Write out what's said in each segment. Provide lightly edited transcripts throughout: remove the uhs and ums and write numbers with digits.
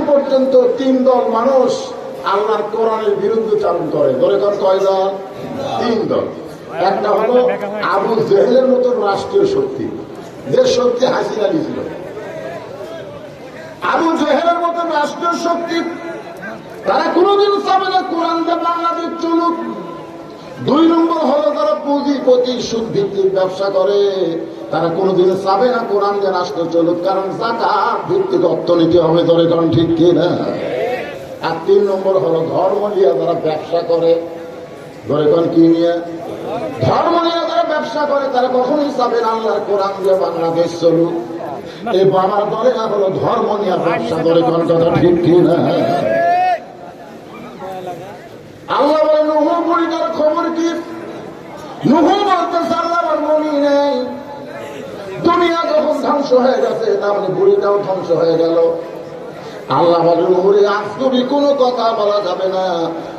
পর্যন্ত তিন দল মানুষ আল্লাহর কোরআনের বিরুদ্ধে চালন করে। ধরে কর কয় দল? তিন দল। একটা হলো আবু জেহেলের মতন রাষ্ট্রীয় শক্তি, যে শক্তি হাসিনা দিয়েছিল। আবু জেহেলের মতন রাষ্ট্রীয় শক্তি, তারা কোনদিন চাবে না কোরআনকে বাংলাদেশ চলুক। দুই নম্বর হলো তারা পুঁজিপতি সুদ ভিত্তিক ব্যবসা করে, তারা কোনদিন চাবে না কোরআনকে রাষ্ট্র চলুক, কারণ যাকাত ভিত্তিক অর্থনীতি হবে। ধরে কারণ ঠিক কিনা? আর তিন নম্বর হলো ধর্ম নিয়ে যারা ব্যবসা করে। ধরে কারণ কি নিয়ে? ধর্ম নিয়ে যারা ব্যবসা করে, তারা কখনোই চাবে না আল্লাহর কোরআন দিয়ে বাংলাদেশ চলুক। এই বাবার দলে না হলো ধর্ম নিয়ে ব্যবসা। ধরে কারণ কথা ঠিক কিনা? আল্লাহ বলে নুহু বুড়িটার খবর কি? নুহু বলতেছে আল্লাহ আমার মনি নেই, দুনিয়া যখন ধ্বংস হয়ে গেছে তাহলে বুড়িটাও ধ্বংস হয়ে গেল। আল্লাহ বলে নুহুরে আজ তুমি কোনো কথা বলা যাবে না,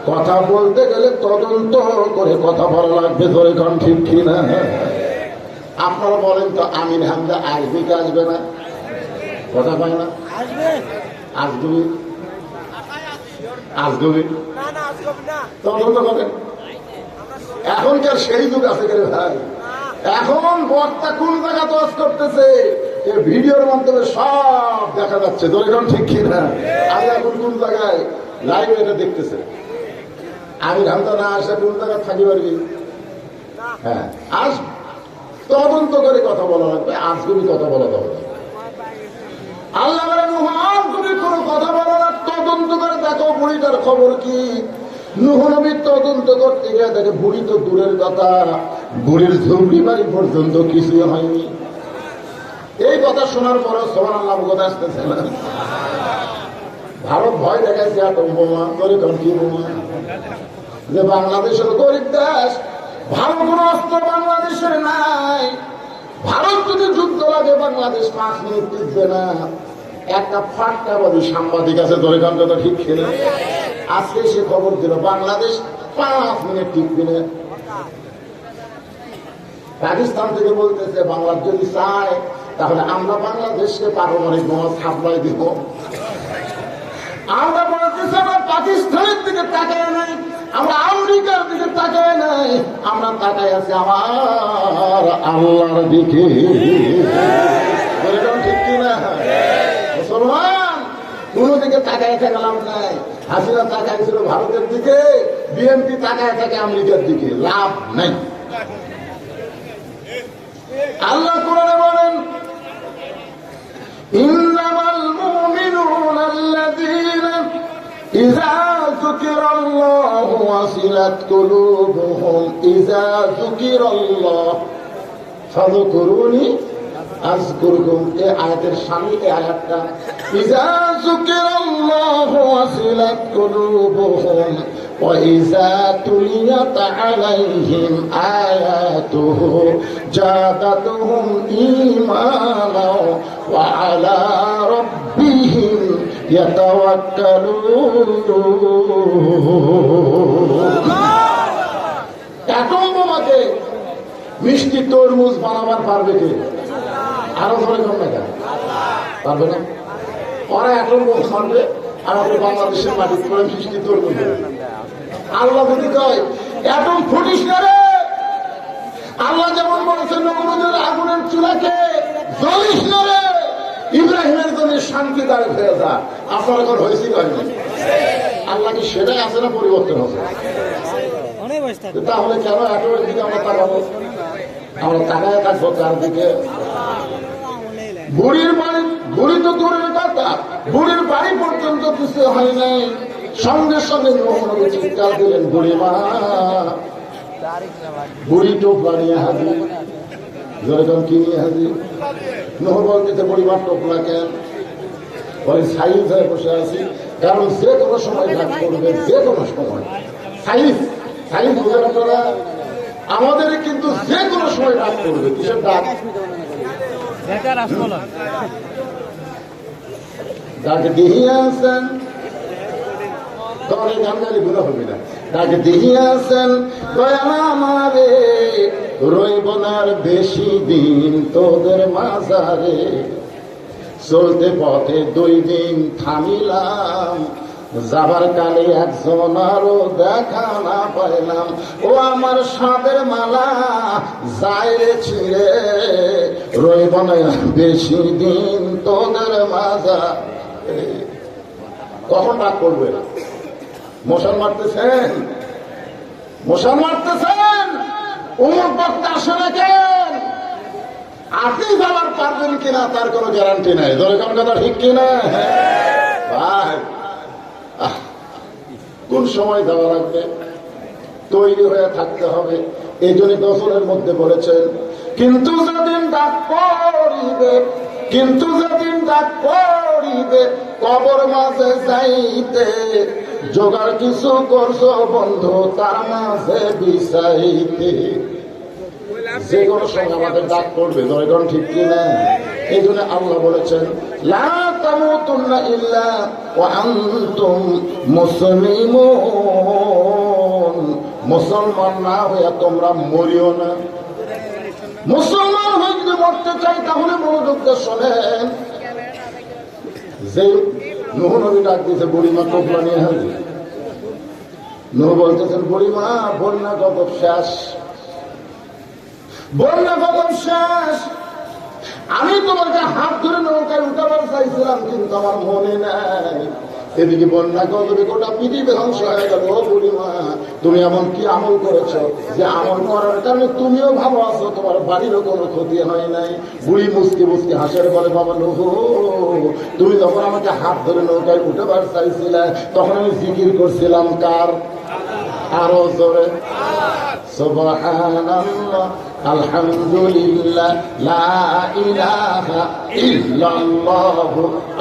কথা বলতে গেলে তদন্ত করে কথা বলা লাগবে। ধরে কারণ ঠিক কিনা? আপনারা বলেন তো আমির হামজা আসবে কি আসবে না? কথা পায় না? আসবে আসবে তদন্ত করেন। এখনকার সেই যুগ আছে কেন ভাই? এখন বক্তা কোন জায়গা তস করতেছে ভিডিওর মাধ্যমে সব দেখা যাচ্ছে। ধরে কারণ ঠিক কিনা? আমি এখন কোন জায়গায় লাইভ এটা দেখতেছে। আমি হামদা না আসে কোন জায়গায় থাকি পারবি? হ্যাঁ, আস তদন্ত করে কথা বলা লাগবে। আজগুবি কথা বলা যাবে না। আল্লাহ তুমি কোনো কথা বলো না, তদন্ত করে দেখো বুড়িটার খবর কি। নূহ নবী তদন্ত করতে গিয়ে দেখে বুড়ি তো দূরের কথা, বুড়ির ঝুপড়ি বাড়ি পর্যন্ত কিছুই হয়নি। এই কথা শোনার পরও সুবহানাল্লাহ কথা আসতেছে না। ভারত ভয় দেখাইছে আতঙ্ক বোমা। করে কারণ কি বোমা? যে বাংলাদেশের গরিব দেশ, ভালো কোনো অস্ত্র বাংলাদেশের নাই। ভারত যদি যুদ্ধ লাগে বাংলাদেশ 5 মিনিট টিকবে না। একটা ফাটকাবাদী সাংবাদিক আছে, ধরে কারণ কথা ঠিক ছিল, আজকে সে খবর দিল বাংলাদেশ 5 মিনিট টিকবে না। পাকিস্তান থেকে বলতেছে বাংলাদেশ যদি চায় তাহলে আমরা বাংলাদেশকে পারমাণবিক বোমা সাপ্লাই দিব। আমরা বলতেছি আমরা পাকিস্তানের দিকে তাকায় নাই, আমরা আমেরিকার দিকে তাকায় নাই, আমরা তাকায় আছি আমার আল্লাহর দিকে। ঠিক কিনা? মুসলমান কোন দিকে তাকায় থাকলাম নাই। হাসিনা তাকায় ছিল ভারতের দিকে, বিএনপি তাকায় থাকে আমেরিকার দিকে, লাভ নাই। আল্লাহ কোরআনে বলেন ইন্নামাল মুমিনুনা আল্লাযীনা ইযা যুকিরাল্লাহু ওয়াসিলাত কুলুবুহুম ইযা যুকিরাল্লাহ ফাযকুরুনি আযকুরকুম। এই আয়াতের সামনে এই আয়াতটা ইযা যুকিরাল্লাহু ওয়াসিলাত কুলুবুহুম ওয়া ইযা তুলিয়াত আলাইহিম আয়াতুহু জাদাতুহুম ঈমানা ওয়া আলা রাব্বিহিম ইয়াতাওয়াক্কালুন। অ্যাটম বোমাকে মিষ্টি তরমুজ বানাবার পারবে কে? আরো ধরে কম না পারবে না। ওরা অ্যাটম বোম মারবে, আমাদের বাংলাদেশের মাটি করে মিষ্টি তরমুজ। আল্লাহ যদি কয় অ্যাটম ফুটিস না রে, আল্লাহ যেমন বলেছেন নমরুদের আগুনের চুলাকে জ্বলিস না রে, ইব্রাহিমের জন্য শান্তি দাঁড়িয়ে হয়ে যা। আপনার এখন হয়েছে হয়নি? আল্লাহ কি সেটাই আছে না পরিবর্তন হবে? তাহলে কেন অ্যাটমের দিকে আমরা তাকাবো? আমরা তাকায় থাকবো তার দিকে? বুড়ির বাড়ি, বুড়ি তো দূরের কথা, বুড়ির বাড়ি পর্যন্ত কিছু হয় নাই। সঙ্গে সঙ্গে নবী চিৎকার দিলেন বুড়ি মা। বুড়ি টোপ বানিয়ে হাজির। যেরকম কি নিয়ে হাজির? নূহ বলতেছে বুড়ি মা টোপলা কেন? বলে সাইজ হয়ে বসে আছি, কারণ যে কোনো সময় ডাক করবে, যে কোনো সময়। সাইজ সাইজ বোঝেন আপনারা? আমাদের কিন্তু যে কোনো সময় ডাক করবে। কিসের ডাক? ডাক দিহিয়াছেন, তবে গান্ধারি গুণা হবে না। ডাক দিহিয়াছেন দয়াল আমারে, রইব না আর বেশি দিন তোদের মাঝারে। চলতে পথে 2 দিন থামিলাম, যাবার কালে একজন আরো দেখা না পাইলাম। ও আমার সাদের মালা যায় রে ছিঁড়ে, রইব না বেশি দিন তোদের মাজা। কখন রাগ করবে? মশাল মারতেছেন, মশাল মারতেছেন, অমুক বক্তা আসে না কেন? আপনি যাবার পারবেন কিনা তার কোনো গ্যারান্টি নাই। ধরে কোন কথা ঠিক কিনা? ভাই কোন সময় যাওয়া লাগবে, তৈরি হয়ে থাকতে হবে। এই জন্য দশরের মধ্যে বলেছেন, কিন্তু যেদিন ডাক পড়িবে, কিন্তু যেদিন ডাক পড়িবে কবর মাঝে যাইতে, জোগাড় কিছু করছো বন্ধু তার মাঝে বিছাইতে। যে কোনো সময় আমাদের ডাক পড়বে, দরকার ঠিক কিনা? এই জন্য আল্লাহ বলেছেন, লা তামুতুন্না ইল্লা ওয়া আনতুম মুসলিমুন। মুসলমান না হয়ে তোমরা মরিও না। মুসলমান হয়ে যদি মরতে চাই তাহলে মনোযোগ দিয়ে শোনেন। যে নূহ নবী ডাক দিয়েছে বুড়িমা টোপলা নিয়ে হাজির। নূহ বলতেছেন, বুড়িমা বন্যা গজব শেষ, বন্যা গজব শেষ। আমি তোমাকে হাত ধরে নৌকায় উঠাবার চাইছিলাম, কিন্তু আমার মনে নাই। এদিকে বন্যা গজবে গোটা পৃথিবী ধ্বংস হয়ে গেল। ও বুড়িমা, তুমি এমন কি আমল করেছ যে আমল করার কারণে তুমিও ভালো আছো, তোমার বাড়িরও কোনো ক্ষতি হয় নাই? বুড়ি মুসকি মুসকি হাসের বলে, বাবা নূহ, তুমি যখন আমাকে হাত ধরে নৌকায় উঠাবার চাইছিলে তখন আমি জিকির করছিলাম কার? আরো জোরে সুবহানাল্লাহ, আলহামদুলিল্লাহ, লা ইলাহা ইল্লাল্লাহ,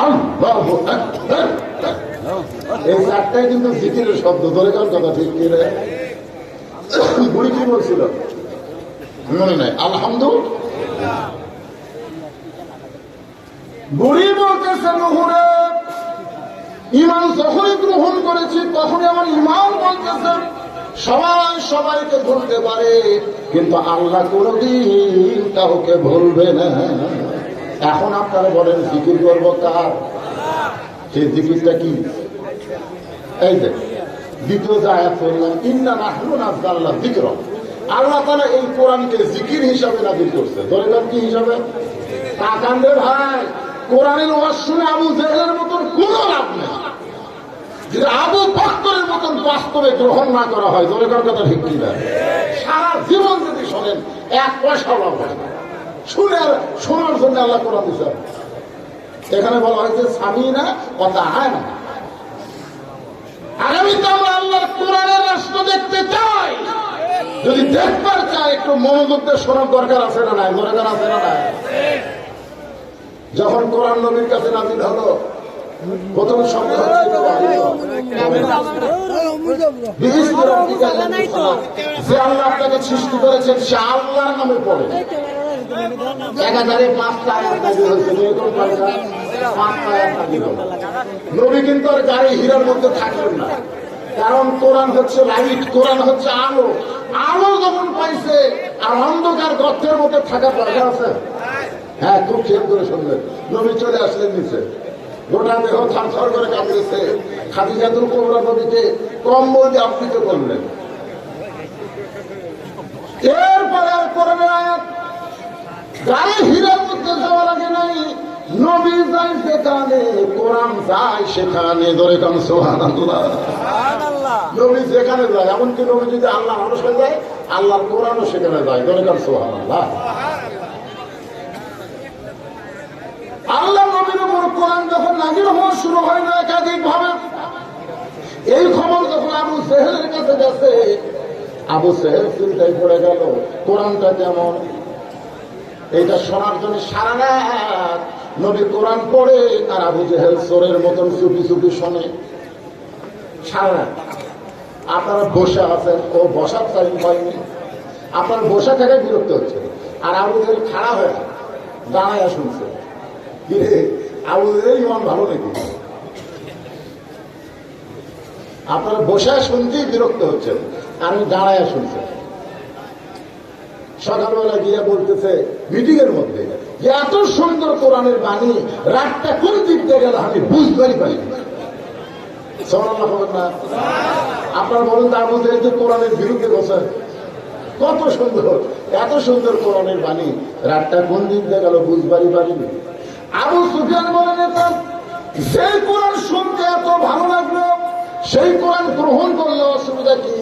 আল্লাহু আকবার। এই চারটাই কিন্তু জিকিরের শব্দ। ধরে কার কথা ঠিক কি রে? বুড়ি কি বলছিল মনে নাই? আলহামদুলিল্লাহ। বুড়ি বলতেছে, নূহরে ঈমান যখনই গ্রহণ করেছি তখনই আমার ঈমান বলতেছে সবাই সবাইকে ভুলতে পারে, কিন্তু আল্লাহ কোনদিন কাউকে ভুলবে না। এখন আপনারা বলেন জিকির করবো কার? সেই জিকিরটা কি? এই যে দ্বিতীয় যে আয়াত বললাম, ইন্না নাহনু নাযালনা যিকর। আল্লাহ তাআলা এই কোরআনকে জিকির হিসাবে নাযিল করছে। ধরেন কি হিসাবে? তাকান্ডে ভাই, কোরআনের ওয়াজ শুনে আবু জেহেলের মতন কোনো লাভ নেই। যদি আবু বকরের মতন বাস্তবে গ্রহণ না করা হয়, দরকার কথা ঠিক কিনা? সারা জীবন যদি শোনেন 1 পয়সা লাভ হয় না। শুনে শোনার জন্য আল্লাহ কোরআন দিয়েছেন। এখানে বলা হয়েছে সামিনা কথা হয় না। আগামীতে আমরা আল্লাহর কোরআনের রাষ্ট্র দেখতে চাই। যদি দেখবার চাই একটু মনোযোগ দিয়ে শোনার দরকার আছে না নাই? দরকার আছে না নাই? যখন কোরআন নবীর কাছে নাযিল হলো, প্রথম শব্দ হচ্ছে যে আল্লাহ আপনাকে সৃষ্টি করেছেন সে আল্লাহর নামে পড়ে। 1005টা আয়াত নাযিল হয়েছে। নবী কিন্তু আর গাড়ি হীরার মধ্যে থাকবেন না, কারণ কোরআন হচ্ছে লাইট, কোরআন হচ্ছে আলো। আলো যখন পাইছে আর অন্ধকার গর্তের মধ্যে থাকার দরকার আছে? হ্যাঁ, খুব ঠিক করে শুনলেন। নবী চলে আসলেন নিচে, গোটা দেহ থারথর করে কাঁপতেছে। খাদিজাতুল কুবরা নবীকে কম্বল দিয়ে আবৃত করলেন। এরপরে আর কোরআনের আয়াত গাড়ি হীরার মধ্যে যাওয়া লাগে নাই। নবী যায় যেখানে, কোরআন যায় সেখানে। ধরে কাম সুবহানাল্লাহ। নবী যেখানে যায়, এমনকি নবী যদি আল্লাহ মানুষে যায়, আল্লাহর কোরআনও সেখানে যায়। ধরে কাম সুবহানাল্লাহ। আল্লাহ নবীর উপর কোরআন যখন নাযিল হওয়া শুরু হয় না একাধিক ভাবে, এই খবর যখন আবু জেহেলের কাছে গেছে, আবু জেহেল চিন্তায় পড়ে গেল কোরআনটা কেমন। এইটা শোনার জন্য সারা রাত নবী কোরআন পড়ে, আর আবু জেহেল চোরের মতন চুপি চুপি শোনে সারা রাত। আপনারা বসে আছেন, ও বসার টাইম পায়নি, আপনার বসে থেকে বিরক্ত হচ্ছে, আর আবু জেহেল খাড়া হয়ে দাঁড়ায় শুনছে। আবু জেহেল ইমান ভালো নাকি? আপনারা বসে শুনতেই বিরক্ত হচ্ছেন, আমি দাঁড়ায় শুনছি। সকালবেলা গিয়ে বলতেছে মিটিং এর মধ্যে যে এত সুন্দর কোরআনের বাণী রাতটা কোন দিক দিয়ে গেল আমি বুঝতেই পারি সুবহানাল্লাহ বলেন না? আপনারা বলেন তা বুঝে যে কোরআনের বিরুদ্ধে বসে কত সুন্দর, এত সুন্দর কোরআনের বাণী রাতটা কোন দিক দিয়ে গেল বুঝবারই পারিনি। আবু সুফিয়ান বলেন সেই কোরআন শুনতে এত ভালো লাগলো, সেই কোরআন গ্রহণ করলে অসুবিধা কি?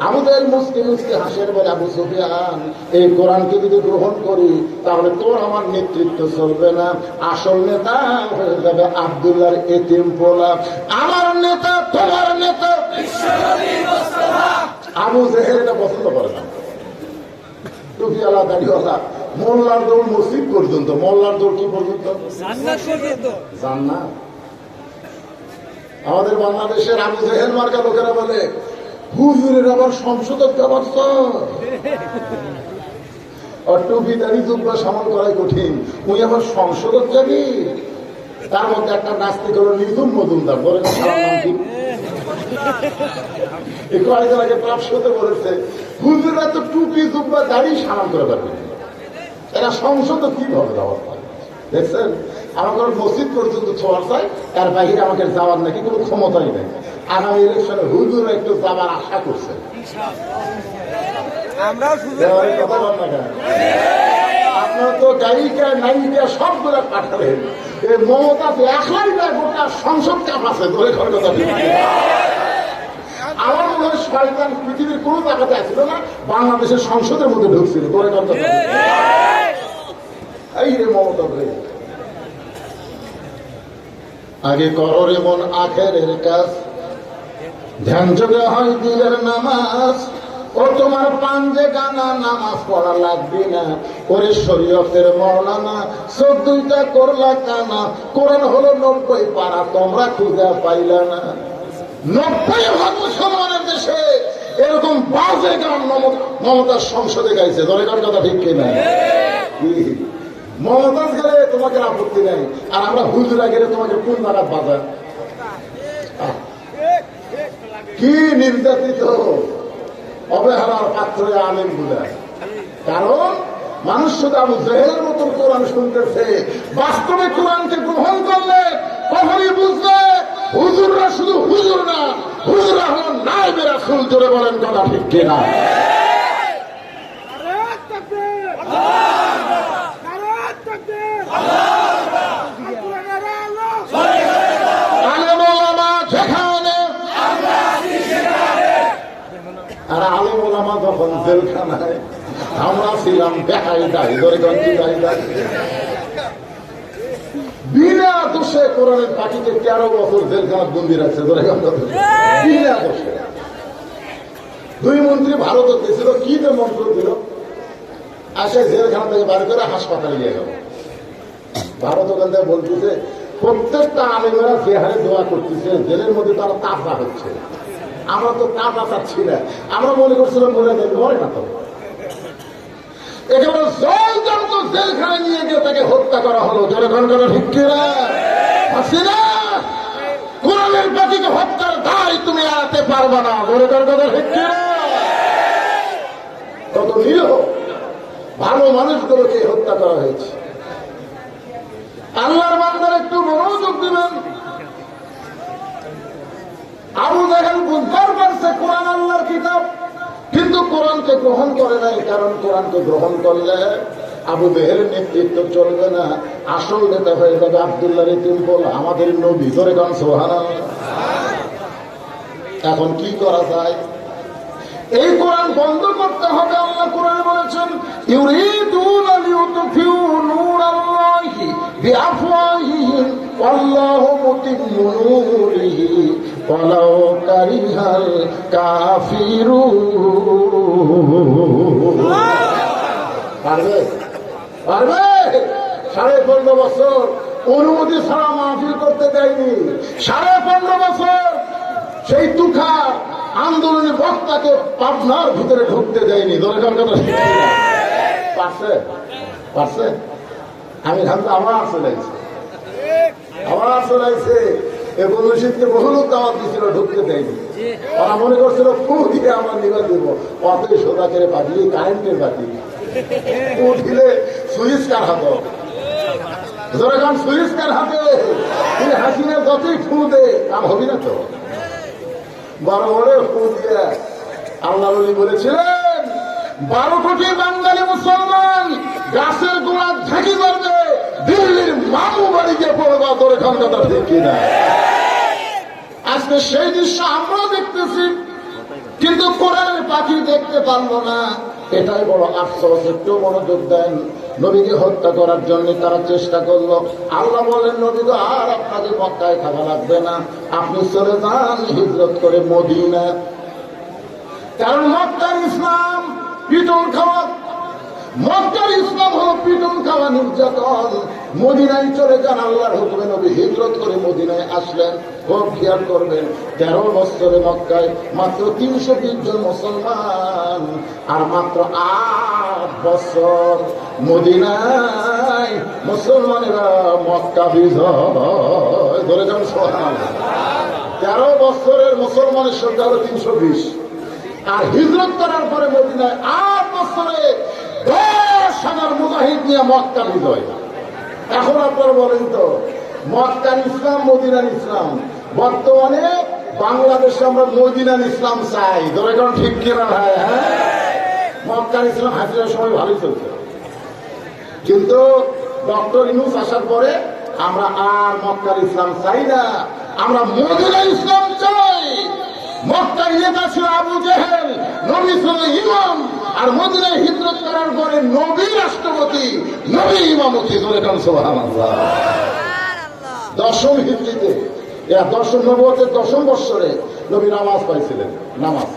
আমাদের মুসকে মুসকে হাসের বলে আবু সুফিয়ান, এই কোরআনকে যদি গ্রহণ করি তাহলে তোর আমার নেতৃত্ব চলবে না, আসল নেতা হয়ে যাবে আব্দুল্লাহর এতিম পোলা, আমার নেতা তোমার নেতা। আবু জেহেল এটা পছন্দ করে না, টুপিওয়ালা দাড়িওয়ালা, মোল্লার দৌড় মসজিদ পর্যন্ত, মোল্লার দৌড় কি পর্যন্ত? জান্নাত। আমাদের বাংলাদেশের আবু জেহেল মার্কা লোকেরা বলে হুজুরের আবার সংসদের যাবার আর টুপি দাড়ি জুব্বা সামান করাই কঠিন, উনি আবার সংসদের যাবি। তার মধ্যে একটা নাস্তিক হলো নিঝুম মজুমদার, বলেন একটু আগে প্রাপসতে বলেছে হুজুরা তো টুপি জুব্বা দাড়ি সামান করে পারবে, এরা সংসদে কিভাবে যাওয়ার পায়? দেখছেন আমার মসজিদ পর্যন্ত ছোঁয়ার চাই, তার বাহিরে আমাকে যাওয়ার নাকি কোনো ক্ষমতাই নেই। আগামী ইলেকশনে হুজুর একটু যাওয়ার আশা করছে। আপনার তো গায়িকা নায়িকা সবগুলা পাঠালেন, এই মমতা একলাই গোটা সংসদ কাঁপাছে ধরে ঘর কথা। আমার মনে হয় শয়তান পৃথিবীর কোন জায়গাতে আসছিল না, বাংলাদেশের সংসদের মধ্যে ঢুকছিল ধরে ঘর কথা। এই রে মমতা রে, আগে করো রে মন আখেরের কাজ, ধ্যান যোগে হয় দিলের নামাজ, ও তোমার পাঞ্জে গানা নামাজ পড়া লাগবে না, ওরে শরীয়তের মৌলানা 14টা করলা কানা, কোরআন হলো 90 পারা তোমরা খুঁজে পাইলা না। 90% মুসলমানের দেশে এরকম বাজে গান মমতার সংসদে গাইছে, দলের কথা ঠিক কিনা? মমতাজ গেলে তোমাকে আপত্তি নেই, আর আমরা হুজুরা গেলে তোমাকে কোন জায়গা বাজার? কি নির্যাতিত অবহেলার পাত্র আলেম গুলা। কারণ মানুষ শুধু আবু জেহেলের মতন কোরআন শুনতেছে, বাস্তবে কোরআনকে গ্রহণ করলে কখনই বুঝবে হুজুররা শুধু হুজুর না, হুজুররা হল নায়েবে রাসূল। জোরে বলেন কথা ঠিক কিনা? আর আলেম ওলামা যখন জেলখানায়, আমরা ছিলাম দেখাই দায় ধরে গঞ্জি দায় দায়, বিনা দোষে কোরআনের পাখিকে 13 বছর জেলখানা বন্দি রাখছে ধরে বিনা দোষে। 2 মন্ত্রী ভারত গেছিল, কি যে মন্ত্র দিল, আসে জেলখানা থেকে বাড়ি করে হাসপাতালে নিয়ে গেল। ভারত ওখান থেকে বলতেছে প্রত্যেকটা আলেমেরা যে হারে দোয়া করতেছে, জেলের মধ্যে তারা তাজা হচ্ছে। আমরা তো তাজা চাচ্ছি না, আমরা মনে করছিলাম মরে যাবে, মরে না তো। একেবারে জলজন্ত জেলখানায় নিয়ে গিয়ে তাকে হত্যা করা হলো। জোরে ঘন্টা ঠিক কিনা? হাসিনা কোরআনের পাখিকে হত্যার দায় তুমি এড়াতে পারবে না। জোরে ঘন্টা ঠিক কিনা? কত নিরীহ ভালো মানুষগুলোকে হত্যা করা হয়েছে। আল্লাহর বান্দার একটু মনোযোগ দিবেন। আবু জেহেল বুঝবার পারছে কোরআন আল্লাহর কিতাব, কিন্তু কোরআনকে গ্রহণ করে নাই। কারণ কোরআনকে গ্রহণ করলে আবু জেহেলের নেতৃত্ব চলবে না, আসল নেতা হয়ে যাবে আব্দুল্লাহর এতিম পোলা, আমাদের নবী। ধরে গান সুবহানাল্লাহ। এখন কি করা যায়? এই কোরআন বন্ধ করতে হবে। আল্লাহ কোরআনে বলেছেন ইউরিদুনা লিউতফিউ নূরাল্লাহি বিআফওয়াহিহিম ওয়াল্লাহু মুতিম্মু নূরিহি ওয়ালাউ কারিহাল কাফিরুন। পারবে? পারবে? 15.5 বছর অনুমতি ছাড়া মাহফিল করতে দেয়নি। 15.5 বছর সেই তুখা আন্দোলনের বক্তাকে পাবনার ভিতরে ঢুকতে দেয়নি। দরকার কথা পারছে? পারছে? আমি ভাবতে আবার চলাইছে, আবার চলাইছে। এবং শীতকে বহু লোক দাওয়াত দিচ্ছিল, ঢুকতে দেয়নি। ওরা মনে করছিল ফু দিয়ে আমার নিবার দেব, অতই সোজা করে পাঠিয়ে কারেন্টের বাতি ফু দিলে সুইচ কার হতো, যখন সুইস্কার হাতে তুই হাসিনা যতই ফু দে কাম হবি না তো। বড় বড় ফু দিয়ে আল্লাহ নবী বলেছিলেন 12 কোটি বাঙালি মুসলমান গাছের গোড়া ঝাঁকি মারবে, দিল্লির মামু বাড়ি গিয়ে পড়বা। তোর এখন কথা ঠিক কিনা? আজকে সেই দৃশ্য আমরা দেখতেছি, কিন্তু কোরআনের পাখি দেখতে পারলো না। এটাই বড় আফসোস। একটু মনোযোগ দেন। নবীকে হত্যা করার জন্য তারা চেষ্টা করলো। আল্লাহ বলেন, নবী তো আর আপনাকে মক্কায় থাকা লাগবে না, আপনি চলে যান হিজরত করে মদিনা। কারণ মক্কার ইসলাম পিটন খাওয়া, মক্কার ইসলাম হলো পিটন খাওয়া, নির্যাতন। মদিনায় চলে যান আল্লাহর হুকুমে নবী হিজরত করে মদিনায় আসলেন। খুব খেয়াল করবেন, 13 বছরে মক্কায় মাত্র 320 জন মুসলমান, আর মাত্র 8 বছর মদিনায় মুসলমানেরা মক্কা বিজয় ধরে যান। সুবহানাল্লাহ। 13 বছরের মুসলমানের সংখ্যা হলো 320, আর হিজরত করার পরে মদিনায় 8 বছরে 10,000 মুজাহিদ নিয়ে মক্কা বিজয়। এখন আপনারা বলেন তো, মক্কার ইসলাম মদিনার ইসলাম, বর্তমানে বাংলাদেশে আমরা মদিনার ইসলাম চাই। ধরে কারণ ঠিক কিনা ভাই? হ্যাঁ, মক্কার ইসলাম হাসিনার সময় ভালোই চলছে, কিন্তু ডক্টর ইউনূস আসার পরে আমরা আর মক্কার ইসলাম চাই না, আমরা মদিনার ইসলাম চাই। মক্কায় নেতা ছিল আবু জেহেল, নবী ছিল ইমাম, আর মদিনায় হিজরত করার পরে নবী রাষ্ট্রপতি, নবী ইমামতি। ধরে কারণ সুবহানাল্লাহ। 10ম হিজরিতে, 10ম নবুয়তের 10ম বৎসরে নবী নামাজ পাইছিলেন, নামাজ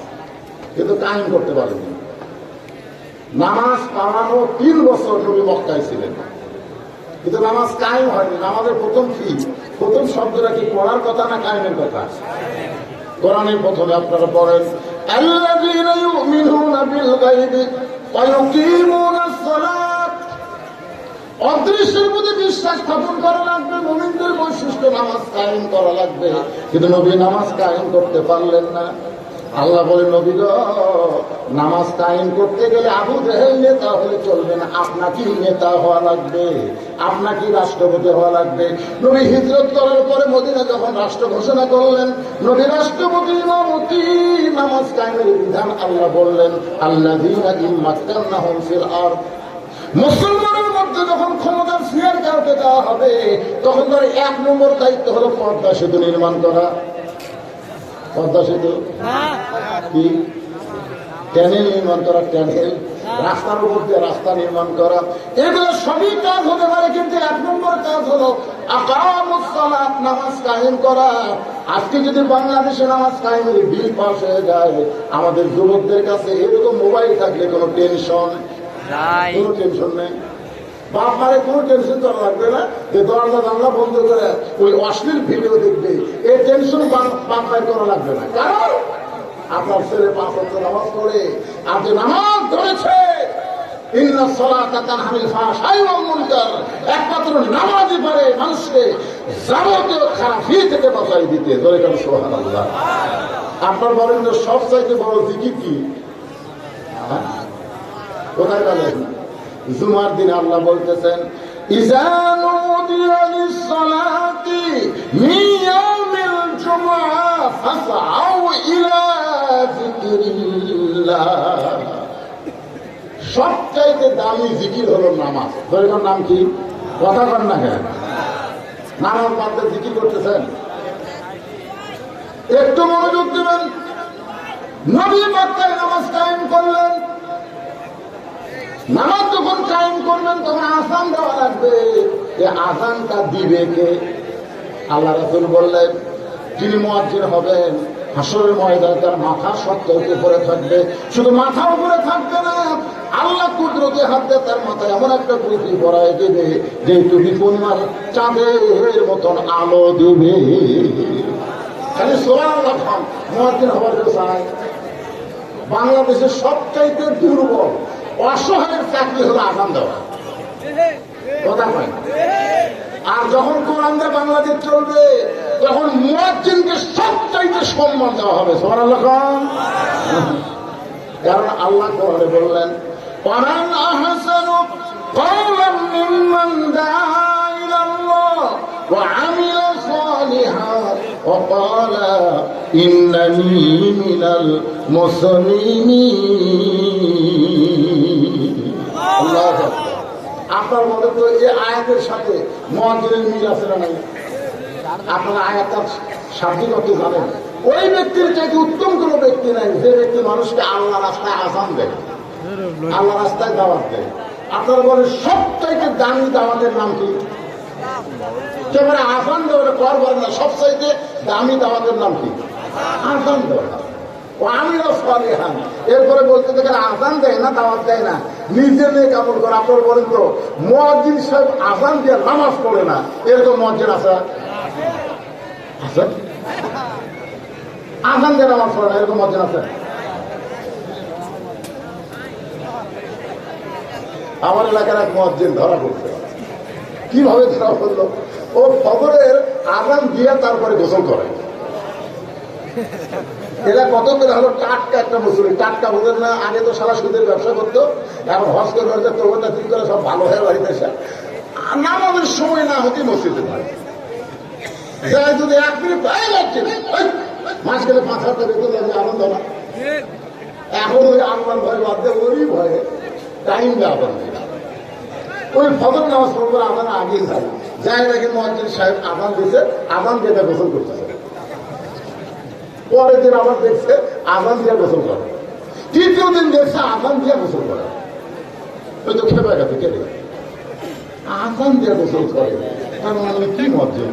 কিন্তু কায়েম করতে পারেননি। নামাজ পাওয়ানো 3 বছর নবী মক্কায় ছিলেন, কিন্তু নামাজ কায়েম হয়নি। নামাজের প্রথম কি, প্রথম শব্দটা কি পড়ার কথা না কায়েমের কথা? কোরআনের প্রথমে আপনারা পড়েন, আল্লাযীনা ইউমিনুনা বিল গায়বি ওয়া ইউকিমুনাস সালাত। অদৃশ্যের প্রতি বিশ্বাস স্থাপন করা লাগবে, মুমিনদের বৈশিষ্ট্য নামাজ কায়েম করা লাগবে। কিন্তু নবী নামাজ কায়েম করতে পারলেন না। আল্লাহ বলে, নবী গো, নামাজ কায়েম করতে গেলে আবু জেহেল নেতা হলে চলবে না, আপনাকে নেতা হওয়া লাগবে, আপনাকে রাষ্ট্রপতি হওয়া লাগবে। নবী হিজরত করার পরে মদিনা যখন রাষ্ট্র ঘোষণা করলেন, নবী রাষ্ট্রপতি ইমামতি, নামাজ কায়েমের বিধান আল্লাহ বললেন, আল্লাযীনা ইম্মাক্কানাহুম ফিল আরদ। মুসলমানের মধ্যে যখন ক্ষমতার শেয়ার কাউকে দেওয়া হবে, তখন তার 1 নম্বর দায়িত্ব হলো পদ্মা সেতু নির্মাণ করা। পদ্মা সেতু কি? ট্যানেল নির্মাণ করা, ট্যানেল, রাস্তার উপর দিয়ে রাস্তা নির্মাণ করা। এগুলো সবই কাজ হতে পারে, কিন্তু 1 নম্বর কাজ হলো আকামুস সালাত, নামাজ কায়েম করা। আজকে যদি বাংলাদেশে নামাজ কায়েমের বিল পাস হয়ে যায়, আমাদের যুবকদের কাছে এরকম মোবাইল থাকলে কোনো টেনশন নেই, বাপ মারে কোনো টেনশন করা লাগবে না যে দরজা জানলা বন্ধ করে ওই অশ্লীল ভিডিও দেখবে, এই টেনশন বাপ মায়ের করা লাগবে না। কারণ আপনার ছেলে 5 ওয়াক্ত নামাজ পড়ে, আর যে নামাজ ধরেছে, ইন্নাস সালাতা তানহা আনিল ফাহশাই ওয়াল মুনকার, একমাত্র নামাজই পারে মানুষকে যাবতীয় খারাপি থেকে বাঁচাই দিতে। ধরে কেন সুবহানাল্লাহ। আপনার বলেন যে সবচাইতে বড় জিকির কি? কোথায় বলেন? জুমার দিন আল্লাহ বলতেছেন, ইযা নুদিয়া লিস-সালাতি মিন ইয়াউমিল জুমআ ফাসআউ ইলা যিকরিল্লাহ। সবচাইতে দামি জিকির হলো নামাজ। ধরেন নাম কি? কথা বলেন না কেন? নামাজ বাদে জিকির করতেছেন? একটু মনোযোগ দেবেন। নবী মক্কায় নামাজ কায়েম করলেন। নামাজ যখন কায়েম করবেন তখন আযান দেওয়া লাগবে। এই আযানটা দিবে কে? আল্লাহ রাসূল বললেন, যিনি মুয়াজ্জিন হবেন, হাসরের ময়দানে তার মাথা সত্তর উপরে থাকবে। শুধু মাথা উপরে থাকবে না, আল্লাহ কুদরতে হাত দিয়ে তার মাথায় এমন একটা টুপি পরায় দেবে, যে টুপি পরিমাণ চাঁদের মতন আলো দেবে। খালি সুবহানাল্লাহ খান মুয়াজ্জিন হওয়ার জন্য চায়। বাংলাদেশের সবচাইতে দুর্বল অসহায়ের চাকরি হলো আযান দেওয়া। কথা কয় না? আর যখন কোরআন দিয়ে বাংলাদেশ চলবে, তখন মুয়াজ্জিনকে সবচাইতে সম্মান দেওয়া হবে। সুবহানাল্লাহ খান। কারণ আল্লাহ কোরআনে বললেন, ওয়ামান আহসানু কাওলাম মিম্মান দাআ ইলা وعمل صالحا وقال إنني من المسلمين الله أكبر আপনার মনে তো এই আয়াতের সাথে মুয়াজ্জিনের মিল আছে না নাই আপনারা আয়াতটার শাব্দিক অর্থ জানেন ওই ব্যক্তির চাইতে উত্তম কোনো ব্যক্তি নাই যে ব্যক্তি মানুষকে আল্লাহ রাস্তায় আযান দেয় আল্লাহ রাস্তায় দাওয়াত দেয় আপনারা বলেন সবচাইতে দামি দাওয়াতের নাম কি কেবল আযান দেওয়া করবেন না সবচাইতে দামি দাওয়াতের নাম কি আযান দেওয়া আমিরা সালিহান এরপরে বলতে দেখেন আযান দেয় না দাওয়াত দেয় না নিজে নেক আমল করে আপনারা বলেন তো মুয়াজ্জিন সাহেব আযান দিয়ে নামাজ পড়ে না এরকম মুয়াজ্জিন আছে আছে আযান দিয়ে নামাজ পড়ে না এরকম মুয়াজ্জিন আছে আমার এলাকার এক মুয়াজ্জিন ধরা পড়ছে কিভাবে ধরা পড়লো ও ফজরের আযান দিয়ে তারপরে গোসল করে এরা কত করে হলো টাটকা একটা মুসলিম টাটকা বোঝেন না আগে তো সারা সুদের ব্যবসা করতো এখন হজ করে তোমরা ঠিক করে সব ভালো হয়ে বাড়িতে এসে নামাজের সময় না হতেই মসজিদে পারে যদি 1 মিনিট পাই যাচ্ছে মাস গেলে 5,000 টাকা বেতন লাগে আনন্দ না এখন ওই আনন্দ ভয় বাদ দেয় ওই ভয়ে টাইম দেওয়া ওই ফজর নামাজ পড়বো আদান আগেই যাই যাই দেখেন মুয়াজ্জিন সাহেব আদান দিয়েছে আদান দিয়ে গোসল করতেছে পরের দিন আবার দেখছে আযান দিয়ে গোসল করে তৃতীয় দিন দেখছে আযান দিয়ে গোসল করে ওই তো খেপে গেছে কে আযান দিয়ে গোসল করে তার মানে কি মজ্জা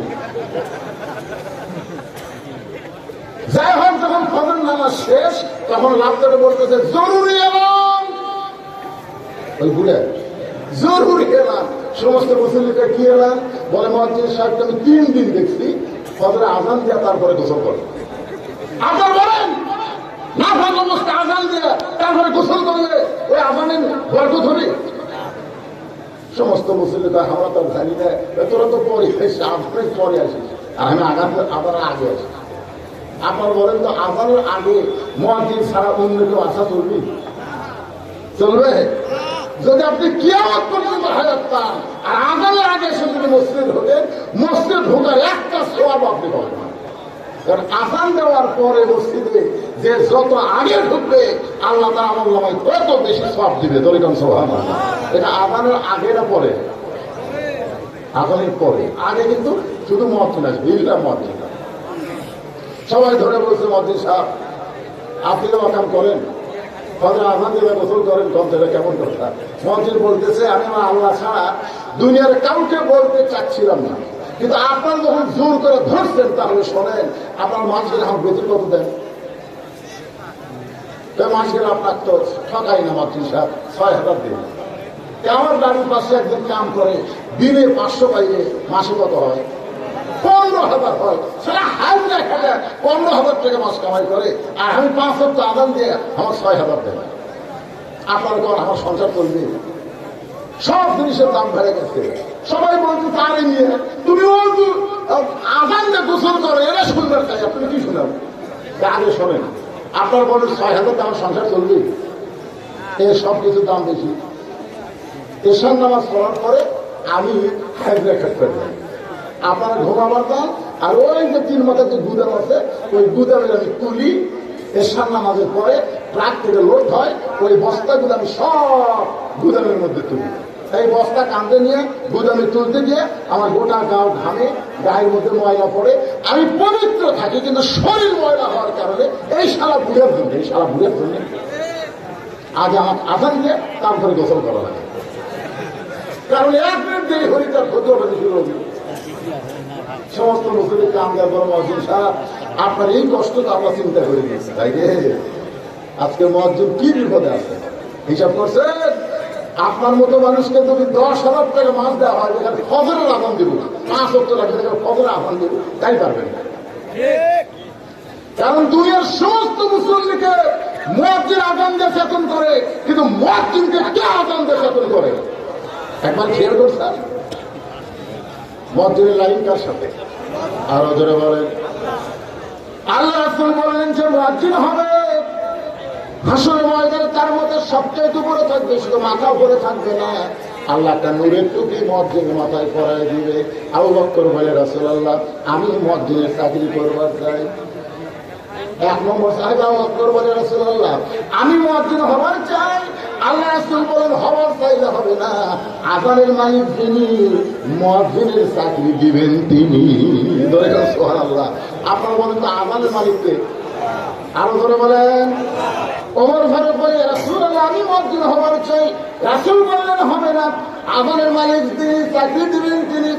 যাই হোক যখন ফজর নামাজ শেষ তখন লাফতে বলতেছে জরুরি এলাম ওই ঘুরে জরুরি এলাম সমস্ত মুসলিমরা কি এলাম বলে মুয়াজ্জিন সাহেবকে আমি 3 দিন দেখছি ফজরে আযান দিয়ে তারপরে গোসল করে আপনার বলেন না অবস্থা আযান দিয়ে তারপরে গোসল করলে ওই আযানের বরকত হবে সমস্ত মুসলিমরা আমরা তো জানি না তোরা তো পরে আপনি পরে আসিস আর আমি আবার আগে আসি আপনার বলেন তো আযানের আগে মুয়াজ্জিন ছাড়া অন্য কেউ আসা চলবে যদি আপনি কিয়ামত পর্যন্ত হায়াত পান আর আযানের আগে এসে যদি মসজিদ ঢোকেন মসজিদ ঢোকার একটা সওয়াব আপনি পাবেন না কারণ আযান দেওয়ার পরে মসজিদে যে যত আগে ঢুকবে আল্লাহ তাআলা আমার নামায় তত বেশি সওয়াব দিবে দরিকান সুবহানাল্লাহ এটা আযানের আগে না পরে আযানের পরে আগে কিন্তু শুধু মুয়াজ্জিন আসবে ইল্লা মুয়াজ্জিন সবাই ধরে বলছে মুয়াজ্জিন সাহেব আপনি তো কাম করেন ফজর আযান দিয়ে গোসল করেন কমতে কেমন কথা মুয়াজ্জিন বলতেছে আমি আমার আল্লাহ ছাড়া দুনিয়ার কাউকে বলতে চাচ্ছিলাম না কিন্তু আপনার যখন জোর করে ধরছেন তাহলে শোনেন আপনার মাস গেলে আমার বেতন কত দেন মাস গেলে আপনার তো ঠকাই না মুয়াজ্জিন সাহেব 6,000 দিন আমার বাড়ির পাশে একজন কাম করে দিনে 500 পাইলে মাসে কত হয় 15,000 হয় সেটা হাত দেখা যায় 15,000 টাকা মাস কামাই করে আর আমি 5 সপ্তাহ আযান দিয়ে আমার 6,000 দেন আপনার কোন আমার সংসার করবে সব জিনিসের দাম বেড়ে গেছে সবাই বলছে তারে নিয়ে তুমি আযান দিয়ে গোসল করো এরা শুনবার চাই আপনি কি শুনাবেন আগে শোনেন আপনার বলেন 6,000 দাম সংসার চলবে এর সব কিছুর দাম বেশি এশার নামাজ পড়ার পরে আমি হাইব্রিড করে যাই আপনারা ঘুমাবার দাম আর ওই যে 3 মাথার যে গুদাম আছে ওই গুদামের আমি তুলি এশার নামাজের পরে ট্রাক থেকে লোড হয় ওই বস্তাগুলো আমি সব গুদামের মধ্যে তুলি এই বস্তা কাঁধে নিয়ে গুদামে তুলতে গিয়ে আমার গোটা গাও ঘামে গায়ের মধ্যে ময়লা পড়ে আমি পবিত্র থাকি কিন্তু শরীর ময়লা হওয়ার কারণে এই শালা বুড়ের জন্য আজ আমার আযান দিয়ে তারপরে গোসল করা লাগে কারণ 1 মিনিট দেরি হলে তার ক্ষতি হবে শুরু হবে সমস্ত মুসলিম কাম দেওয়ার পর মুয়াজ্জিন সাহেব আপনার এই কষ্ট তো আমরা চিন্তা করে দিয়েছি তাই রে আজকে মুয়াজ্জিন কি বিপদে আছে হিসাব করছেন আপনার মতো মানুষকে যদি 10,000 টাকা মাস দেওয়া হয় যেখানে ফজরের আযান দিব 5 ওয়াক্ত লাগে যেখানে ফজরের আযান দিব তাই পারবেন না কারণ দুনিয়ার সমস্ত মুসলিমকে মুয়াজ্জিন আযান দিয়ে চেতন করে কিন্তু মুয়াজ্জিনকে কে আযান দিয়ে চেতন করে একবার খেয়াল করছেন মুয়াজ্জিনের লাইন কার সাথে আরো জোরে বলেন আল্লাহ রাসূল বললেন যে মুয়াজ্জিন হবে হাসরের ময়দানে তার মধ্যে সবচেয়ে উপরে থাকবে শুধু মাথা উপরে থাকবে না আল্লাহ একটা নূরের টুপি মুয়াজ্জিনের মাথায় পরায় দিবে। আবু বকর বলে, রাসূলুল্লাহ আমি মুয়াজ্জিনের চাকরি করবার চাই। এক নম্বর সাহেব আবু বকর বলে, রাসূলুল্লাহ আমি মুয়াজ্জিন হবার চাই। আল্লাহ রাসূল বলেন, হবার চাইলে হবে না, আযানের মালিক যিনি মুয়াজ্জিনের চাকরি দিবেন তিনি। সুবহানাল্লাহ। আপনারা বলেন তো আযানের মালিককে? আরো ধরে বলেন। ওমর ফারুক বলে, রাসূলুল্লাহ আমি মুয়াজ্জিন হবার চাই। রাসূল বললেন, হবে না, আযানের মালিক যিনি চাকরি দিবেন তিনি।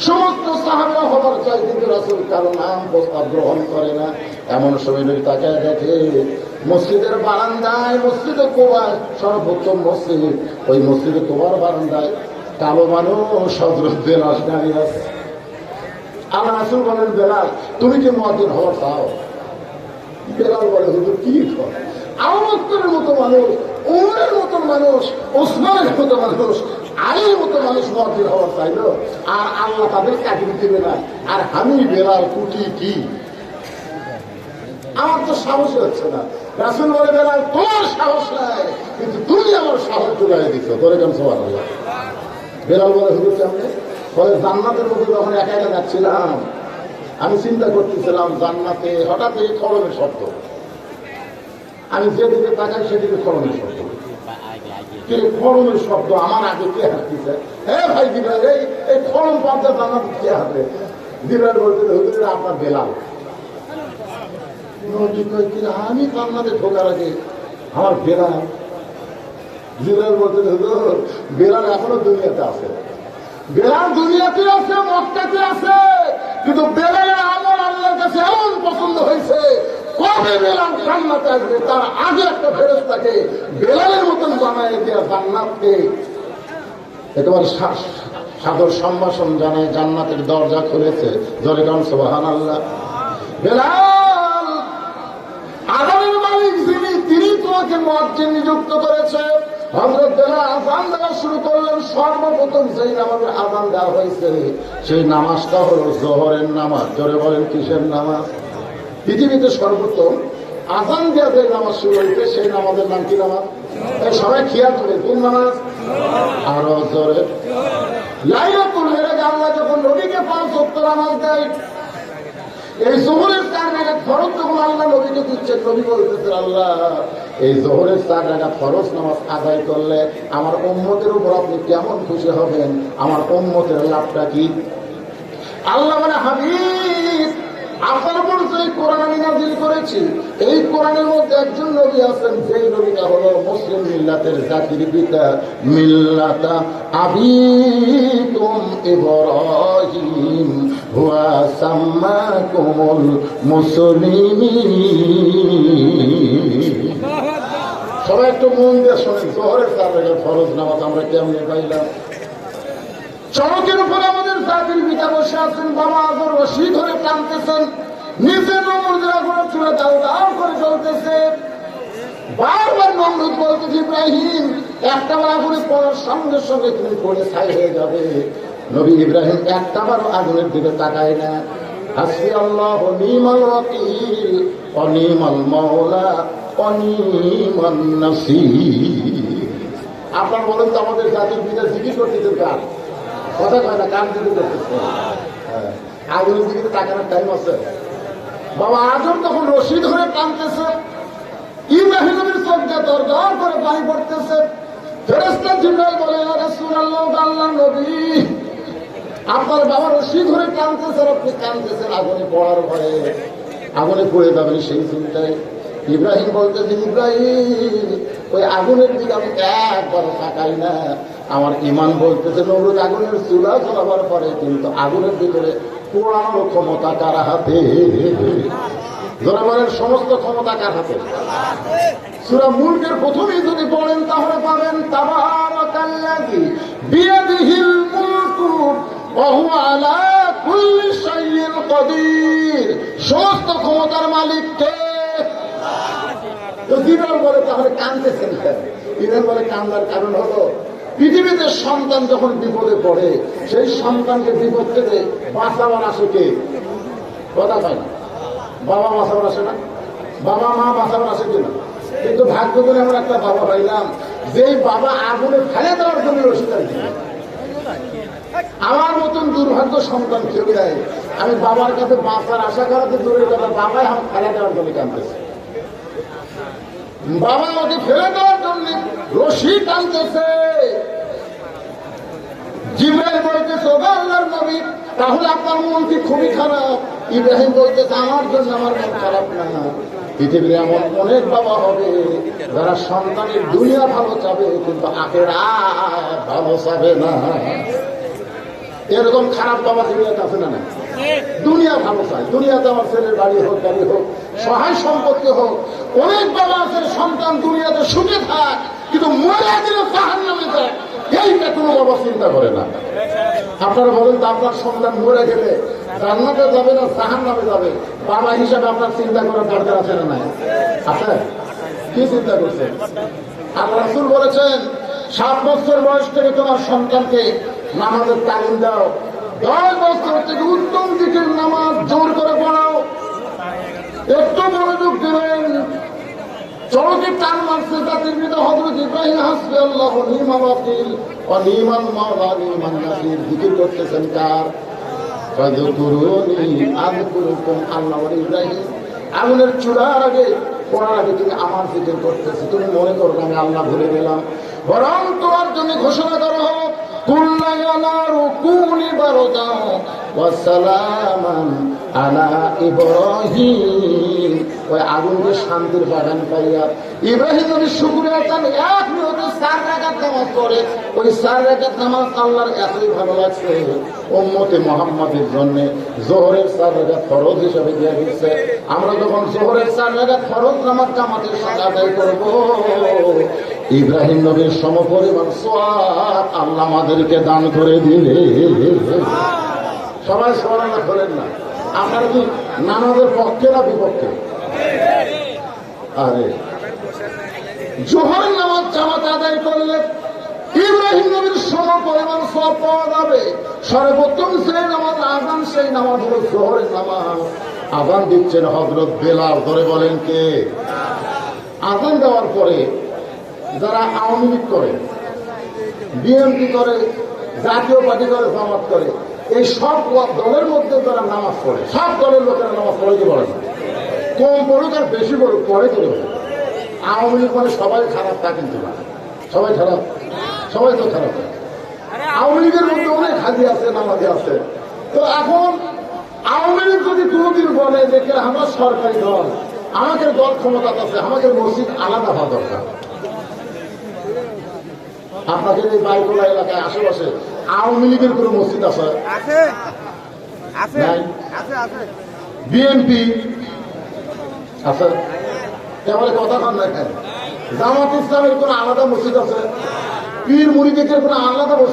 সমস্ত সাহাবা হবার চাই, কিন্তু রাসূল কারো নাম প্রস্তাব গ্রহণ করে না। এমন সময় লোক তাকায় দেখে মসজিদের বারান্দায়, মসজিদে কুবা সর্বোত্তম মসজিদ, ওই মসজিদে কুবার বারান্দায় কালো মানুষ হযরত বেলাল দাঁড়িয়ে আছে। আল্লাহ রাসূল বলেন, বেলাল তুমি কি মুয়াজ্জিন হওয়ার চাও? বেলাল বলে, হুজুর কি কর, আবু বকরের মতো মানুষ, ওমরের মতো মানুষ, ওসমানের মতো মানুষ, আলীর মতো মানুষ মুয়াজ্জিন হওয়ার চাইল, আর আল্লাহ তাদের চাকরি দিবে না, আর আমি বেলাল কুটি কি? আমার তো সাহস হচ্ছে না। রাসূল বলে, বেলাল তোমার সাহস নাই, কিন্তু তুমি আমার সাহস জোগাড় দিচ্ছ। তোরে কেমন সুবহানাল্লাহ। বেলাল বলে, হুজুর কেমনে? বলে, জান্নাতের মধ্যে যখন একা একা যাচ্ছিলাম, আমি চিন্তা করতেছিলাম জান্নাতে হঠাৎ এই খড়মের শব্দ, আমি যেদিকে তাকাই সেদিকে খড়মের শব্দ। খড়মের শব্দ, আমার আগে কে হাঁটতেছে? হ্যাঁ ভাই জিবরাইল, এই খড়ম পাবদা জান্নাতে কে হাঁটে? জিবরাইল বলতে, হুজুর আপনার বেলাল। আমি জান্নাতে ঢোকার আগে আমার বেলাল। জিবরাইল বলতে, হুজুর বেলাল এখনো দুনিয়াতে আছে। বেলাল দুনিয়াতে আছে, মক্কাতে আছে, কিন্তু বেলালের আমল আল্লাহর কাছে এমন পছন্দ হয়েছে, কবে বেলাল জান্নাতে আসবে তার আগে একটা ফেরেশতাকে বেলালের মতন বানায় দেওয়া জান্নাতকে একেবারে সাদর সম্ভাষণ জানায় জান্নাতের দরজা খুলেছে। জোরে গান সুবহানাল্লাহ। বেলাল আযানের মালিক যিনি, তিনি তোমাকে মুয়াজ্জিন নিযুক্ত করেছে। হযরত বেলাল আযান দেওয়া শুরু করলেন। সর্বপ্রথম যেই নামাজের আযান দেওয়া হয়েছে সেই নামাজটা হলো যোহরের নামাজ। জোরে বলেন, কিসের নামাজ? পৃথিবীতে সর্বপ্রথম আযান দেওয়া যে নামাজ শুরু হয়েছে সেই নামাজের নাম কি নামাজ? সবাই খেয়াল করে, কোন নামাজ? আরো জোরে। লাইলাতুল মিরাজে আল্লাহ যখন নবীকে 5 ওয়াক্ত নামাজ দেয়, এই যোহরের 4 রাকাত ফরজ যখন আল্লাহ নবীকে দিচ্ছেন, নবী বলতেছেন, আল্লাহ এই যোহরের 4 রাকাত ফরজ নামাজ আদায় করলে আমার উম্মতের উপর আপনি কেমন খুশি হবেন, আমার উম্মতের লাভটা কি? আল্লাহ বলে, হাবিব আপনার উপর যে কোরআন আমি নাযিল করেছি, এই কোরআনের মধ্যে একজন নবী আছেন, যেই নবীটা হলো মুসলিম মিল্লাতের জাতির পিতা, মিল্লাতা আবিকুম ইব্রাহিম ওয়া সাম্মাকুমুল মুসলিমিন। সবাই একটু মন দিয়ে শোনেন, যোহরের 4 রাকাত ফরজ নামাজ আমরা কেমনে পাইলাম? চমকের উপর আমাদের জাতির পিতা বসে আছেন, বাবা আজর রশি ধরে টানতেছেন, নিচে নমরুদের আগুনে চুলে দাও দাও করে জ্বলতেছে। বারবার নমরুদ বলতেছে, ইব্রাহিম একটা বার আগুনে পড়ার সঙ্গে সঙ্গে তুমি পড়ে ছাই হয়ে যাবে। নবী ইব্রাহিম একটা বারও আগুনের দিকে তাকায় না। হাসবি আল্লাহ নিমাল ওয়াকিল ওয়া নিমাল মাওলা ওয়া নিমান নাসীর। আপনার বলেন তো আমাদের জাতির পিতা জিকির করতেছেন কার? কথা কয় না, কার দিকে করতেছে? আগুনের দিকে তাকানোর টাইম আছে? বাবা আজর তখন রশি ধরে টানতেছে, ইব্রাহিম নবীর চোখ দিয়ে দরদর করে পানি পড়তেছে। ফেরেশতা জিবরাইল বলে, ইয়া রাসূলুল্লাহ, আল্লাহর নবী আপনার বাবা রশি ধরে টানতেছে, আপনি কাঁদতেছেন আগুনে পড়ার ভয়ে, আগুনে পড়ে যাবেন সেই চিন্তায়। ইব্রাহিম বলতেছে, ইব্রাহিম ওই আগুনের দিকে আমি একবারও তাকাই না। আমার ইমান বলতেছে, নমরুদ আগুনের চুলা জ্বলাবার পরে কিন্তু আগুনের ভিতরে পোড়ানোর ক্ষমতা কার হাতে? জনগণের সমস্ত ক্ষমতা কার হাতে? সূরা মুলকের প্রথমেই যদি পড়েন তাহলে পাবেন, তাবারাকাল্লাযী বিয়াদিহিল মুলকু ওয়া হুয়া আলা কুল্লি শাইইন কাদির। সমস্ত ক্ষমতার মালিক কে? তো জিবরাইল বলে, তাহলে কাঁদতেছেন কেন? জিবরাইল বলে, কান্দার কারণ হলো পৃথিবীতে সন্তান যখন বিপদে পড়ে, সেই সন্তানকে বিপদ থেকে বাঁচাবার আসে কে? কথা পায় না। বাবা বাঁচাবার আসে না? বাবা মা বাঁচাবার আসে কিনা? কিন্তু ভাগ্য করে আমরা একটা বাবা পাইলাম, যেই বাবা আগুনে ফেলে দেওয়ার জন্য রসিদার দিবে। আমার মতন দুর্ভাগ্য সন্তান কেউ দেয়। আমি বাবার কাছে বাঁচার আশা করাতে দূরের কথা, বাবাই আমার ফেলে দেওয়ার জন্য কাঁদতেছে। বাবা আমাকে ফেলে দেওয়ার জন্য রশি টানতেছে। জিবরাইল বলতেছে, ওগো আল্লাহর নবী, তাহলে আপনার মন কি খুবই খারাপ? ইব্রাহিম বলতেছে, আমার জন্য আমার মন খারাপ না। পৃথিবীর এমন অনেক বাবা হবে যারা সন্তানের দুনিয়া ভালো চাবে কিন্তু আখিরাত ভালো চাবে না। এরকম খারাপ বাবা দুনিয়াতে আছে না? দুনিয়া ভালো চায়, দুনিয়াতে আমার ছেলের বাড়ি হোক, গাড়ি হোক, সহায় সম্পত্তি হোক। অনেক বাবা আছে সন্তান দুনিয়াতে সুখে থাক কিন্তু মরে দিলে জাহান্নামে যায়, এইটা কোনো বাবা চিন্তা করে না। আপনারা বলেন তো, আপনার সন্তান মরে গেলে জান্নাতে যাবে না জাহান্নামে যাবে? বাবা হিসাবে আপনার চিন্তা করার দরকার আছে না? নাই আছে? কি চিন্তা করছেন? আল্লাহ রাসূল বলেছেন, 7 বছর বয়স থেকে তোমার সন্তানকে নামাজের তালিম দাও, 10 বছর থেকে উত্তম দিকের নামাজ জোর করে পড়াও। একটু মনোযোগ দেবেন। চরকে টান মারছে জাতির পিতা হযরত ইব্রাহিম, হাসবি আল্লাহ ওয়া নি'মাল ওয়াকিল ওয়া নি'মাল মাওলা নি'মান নাসির। জিকির করতেছেন কার? ফাযকুরুনি আযকুরুকুম। আল্লাহ ওয়া ইব্রাহিম আগুনের চূড়ার আগে পড়ার আগে তুমি আমার জিকির করতেছো। তুমি মনে করো আমি আল্লাহ ভুলে গেলাম, বরং তোমার জন্য ঘোষণা করা হলো, কুল্লা ইয়া নারু কুনি বারদান ওয়া সালামান আলা ইব্রাহিম। ওই আগুনকে শান্তির বাগান পাইয়া ইব্রাহিম নবী শুকরিয়া আদান 1 মিনিটে 4 রাকাত নামাজ পড়ে। ওই 4 রাকাত নামাজ আল্লাহর এতই ভালো লাগছে, উম্মতে মুহাম্মাদের জন্য যোহরের 4 রাকাত ফরজ হিসাবে দেয়া হয়েছে। আমরা যখন যোহরের 4 রাকাত ফরজ নামাজ জামাতের সাথে আদায় করব, ইব্রাহিম নবীর সমপরিমাণ সওয়াব আল্লাহ আমাদেরকে দান করে দিলে। সবাই সুবহানাল্লাহ বলেন না? আপনারা কি নামাজের পক্ষে না বিপক্ষে? আরে জোহর নামাজ জামাতে আদায় করলে ইব্রাহিম নবীর সমপরিমাণ সওয়াব পাওয়া যাবে। সর্বোত্তম সেই নামাজ আযান, সেই নামাজ হলো জোহরের নামাজ। আযান দিচ্ছেন হযরত বেলাল। ধরে বলেন কে? আযান দেওয়ার পরে যারা আওয়ামী লীগ করে, বিএনপি করে, জাতীয় পার্টি করে, জামাত করে, এই সব দলের মধ্যে যারা নামাজ পড়ে, সব দলের লোকেরা নামাজ পড়ে কি পড়ে না? কম পড়ুক আর বেশি পড়ুক, পড়ে কি পড়ে? আওয়ামী লীগ মানে সবাই খারাপ তা কিন্তু না। সবাই খারাপ? সবাই তো খারাপ। আওয়ামী লীগের মধ্যে অনেক হাজি আছে, নামাজি আছে। তো এখন আওয়ামী লীগ যদি কোনোদিন বলে যে আমার সরকারি দল, আমাদের দল ক্ষমতা আছে, আমাদের মসজিদ আলাদা হওয়া দরকার। আপনাদের এই বাইকোলা এলাকায় আশেপাশে আওয়ামী লীগের কোন মসজিদ আছে? বিএনপি আছে? এবারে কথা কন না। জামাত ইসলামের কোন আলাদা মসজিদ আছে? পীর মুরিদের কোন আলাদা মসজিদ